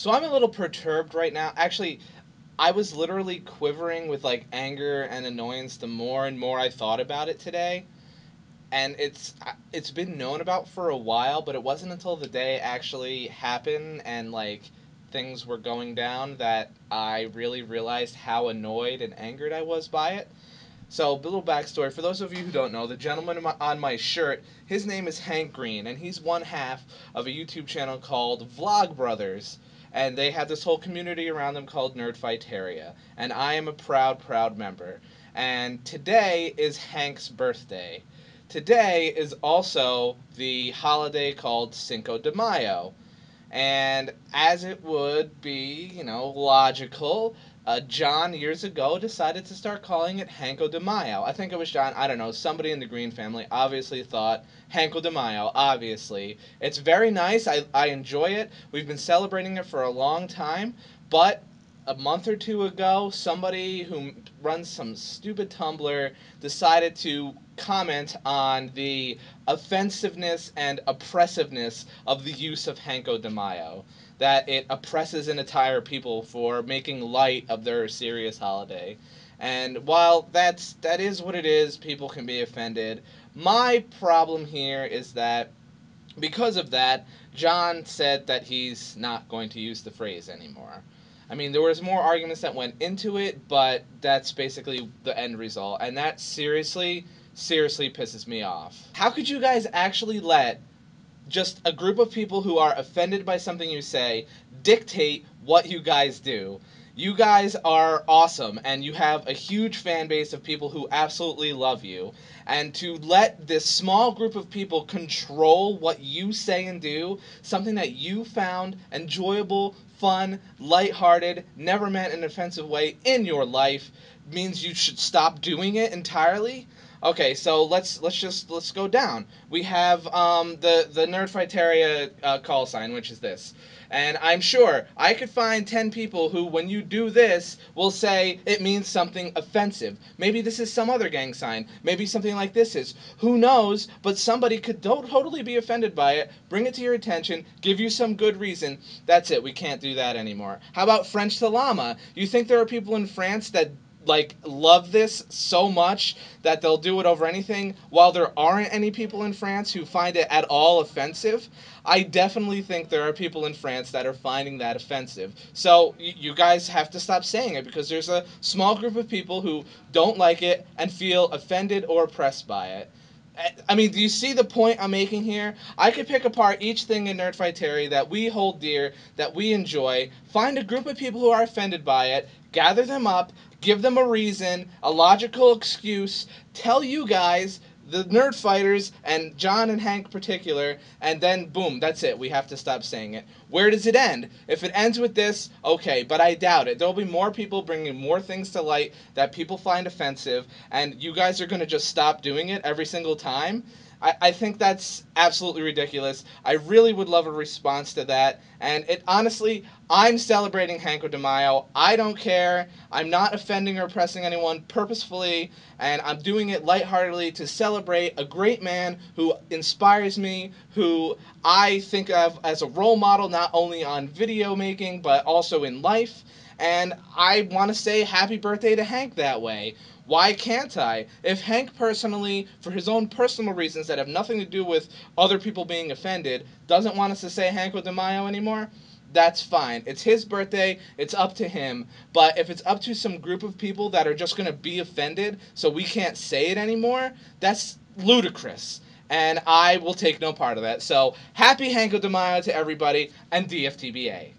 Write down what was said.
So I'm a little perturbed right now. Actually, I was literally quivering with like anger and annoyance the more and more I thought about it today. And it's been known about for a while, but it wasn't until the day actually happened and like things were going down that I really realized how annoyed and angered I was by it. So, a little backstory. For those of you who don't know, the gentleman on my shirt, his name is Hank Green, and he's one half of a YouTube channel called Vlog Brothers. And they have this whole community around them called Nerdfighteria. And I am a proud, proud member. And today is Hank's birthday. Today is also the holiday called Cinco de Mayo. And as it would be, logical, John years ago decided to start calling it Hanko de Mayo. I think it was John, I don't know, somebody in the Green family obviously thought Hanko de Mayo, obviously. It's very nice. I enjoy it. We've been celebrating it for a long time, but a month or two ago, somebody who runs some stupid Tumblr decided to comment on the offensiveness and oppressiveness of the use of Hanko de Mayo. That it oppresses an entire people for making light of their serious holiday. And while that is what it is, people can be offended. My problem here is that because of that, John said that he's not going to use the phrase anymore. I mean, there was more arguments that went into it, but that's basically the end result, and that seriously pisses me off. How could you guys actually let just a group of people who are offended by something you say dictate what you guys do? You guys are awesome, and you have a huge fan base of people who absolutely love you. And to let this small group of people control what you say and do, something that you found enjoyable, fun, lighthearted, never meant in an offensive way in your life, means you should stop doing it entirely. Okay, so let's go down. We have the Nerdfighteria call sign, which is this. And I'm sure I could find 10 people who, when you do this, will say it means something offensive. Maybe this is some other gang sign. Maybe something like this is. Who knows? But somebody could totally be offended by it, bring it to your attention, give you some good reason. That's it. We can't do that anymore. How about French to llama? You think there are people in France that like love this so much that they'll do it over anything, while there aren't any people in France who find it at all offensive? I definitely think there are people in France that are finding that offensive. So you guys have to stop saying it, because there's a small group of people who don't like it and feel offended or oppressed by it. I mean, do you see the point I'm making here? I could pick apart each thing in Nerdfighteria that we hold dear, that we enjoy, find a group of people who are offended by it, gather them up, give them a reason, a logical excuse, tell you guys, the nerd fighters, and John and Hank in particular, and then boom, that's it. We have to stop saying it. Where does it end? If it ends with this, okay, but I doubt it. There'll be more people bringing more things to light that people find offensive, and you guys are going to just stop doing it every single time. I think that's absolutely ridiculous. I really would love a response to that. And it honestly, I'm celebrating Hanko de Mayo. I don't care. I'm not offending or oppressing anyone purposefully, and I'm doing it lightheartedly to celebrate a great man who inspires me, who I think of as a role model not only on video making but also in life. And I want to say happy birthday to Hank that way. Why can't I? If Hank personally, for his own personal reasons that have nothing to do with other people being offended, doesn't want us to say Hanko de Mayo anymore, that's fine. It's his birthday. It's up to him. But if it's up to some group of people that are just going to be offended so we can't say it anymore, that's ludicrous. And I will take no part of that. So happy Hanko de Mayo to everybody, and DFTBA.